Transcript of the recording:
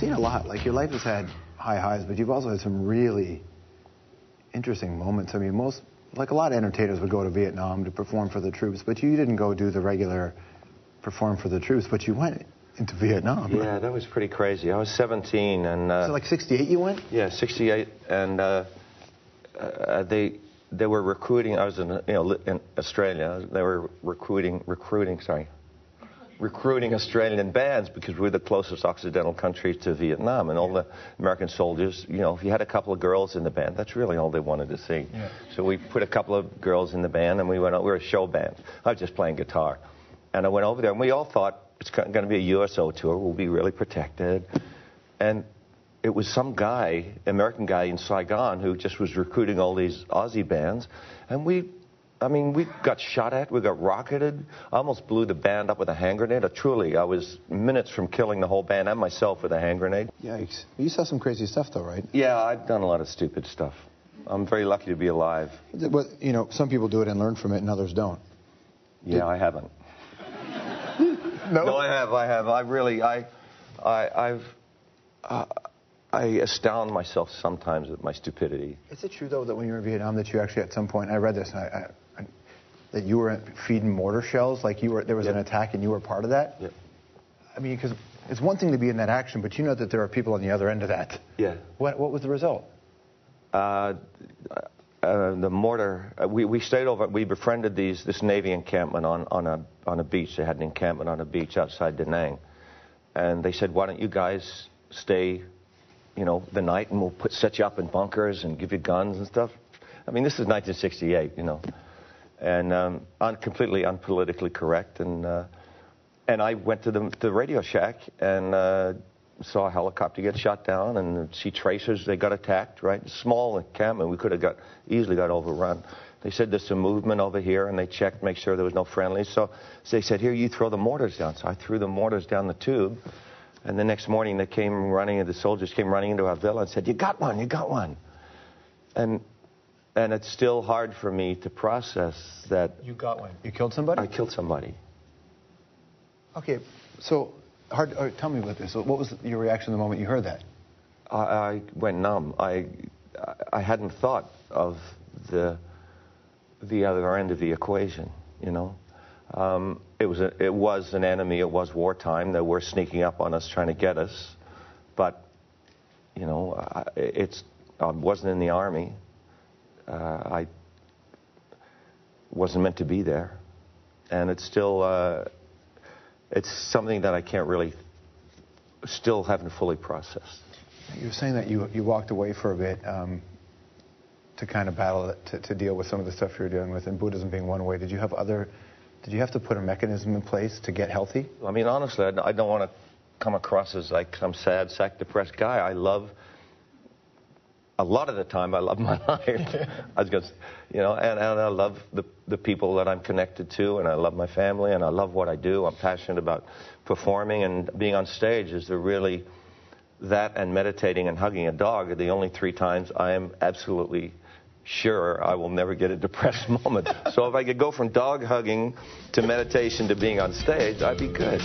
seen a lot. Like, your life has had high highs, but you've also had some really interesting moments. I mean, like a lot of entertainers would go to Vietnam to perform for the troops, but you didn't go do the regular perform for the troops, but you went into Vietnam. Yeah, that was pretty crazy. I was 17, and... Was it like 68 you went? Yeah, 68, and they were recruiting. I was in Australia. They were recruiting Australian bands because we're the closest Occidental country to Vietnam, and all the American soldiers, if you had a couple of girls in the band, that's really all they wanted to see. Yeah. So we put a couple of girls in the band, and we went out. We were a show band. I was just playing guitar, and I went over there, and we all thought it's going to be a USO tour. We'll be really protected, and it was some guy, American guy in Saigon, who just was recruiting all these Aussie bands, and we got shot at, we got rocketed. I almost blew the band up with a hand grenade. Truly, I was minutes from killing the whole band and myself with a hand grenade. Yikes. You saw some crazy stuff, though, right? Yeah, I've done a lot of stupid stuff. I'm very lucky to be alive. But, some people do it and learn from it, and others don't. Yeah, I haven't. No? No, I have. I astound myself sometimes with my stupidity. Is it true, though, that when you were in Vietnam that you actually at some point, I read this, that you were feeding mortar shells, like there was an attack and you were part of that? Yeah. I mean, because it's one thing to be in that action, but you know that there are people on the other end of that. Yeah. What was the result? The mortar, we stayed over, we befriended this Navy encampment on a beach. They had an encampment on a beach outside Da Nang. And they said, why don't you guys stay, the night, and we'll set you up in bunkers and give you guns and stuff. I mean, this is 1968, and completely unpolitically correct. And I went to the Radio Shack and saw a helicopter get shot down, and see tracers. They got attacked, right? Small encampment. We could have easily got overrun. They said there's some movement over here, and they checked, make sure there was no friendlies. So they said, here, you throw the mortars down. So I threw the mortars down the tube. And the next morning, the soldiers came running into our villa and said, you got one. And it's still hard for me to process that. You got one. You killed somebody? I killed somebody. Okay, so tell me about this. So what was your reaction the moment you heard that? I went numb. I hadn't thought of the other end of the equation, It was an enemy. It was wartime. They were sneaking up on us, trying to get us. But, I wasn't in the Army. I wasn't meant to be there. And it's still, it's something that I can't really, still haven't fully processed. You were saying that you walked away for a bit to kind of battle it, to deal with some of the stuff you were dealing with, and Buddhism being one way. Did you have to put a mechanism in place to get healthy? I mean, honestly, I don't want to come across as like some sad, sack, depressed guy. A lot of the time, I love my life. I was going to, and I love the people that I'm connected to, and I love my family, and I love what I do. I'm passionate about performing, and being on stage is really that, and meditating and hugging a dog are the only 3 times I am absolutely sure I will never get a depressed moment. So if I could go from dog hugging to meditation to being on stage, I'd be good.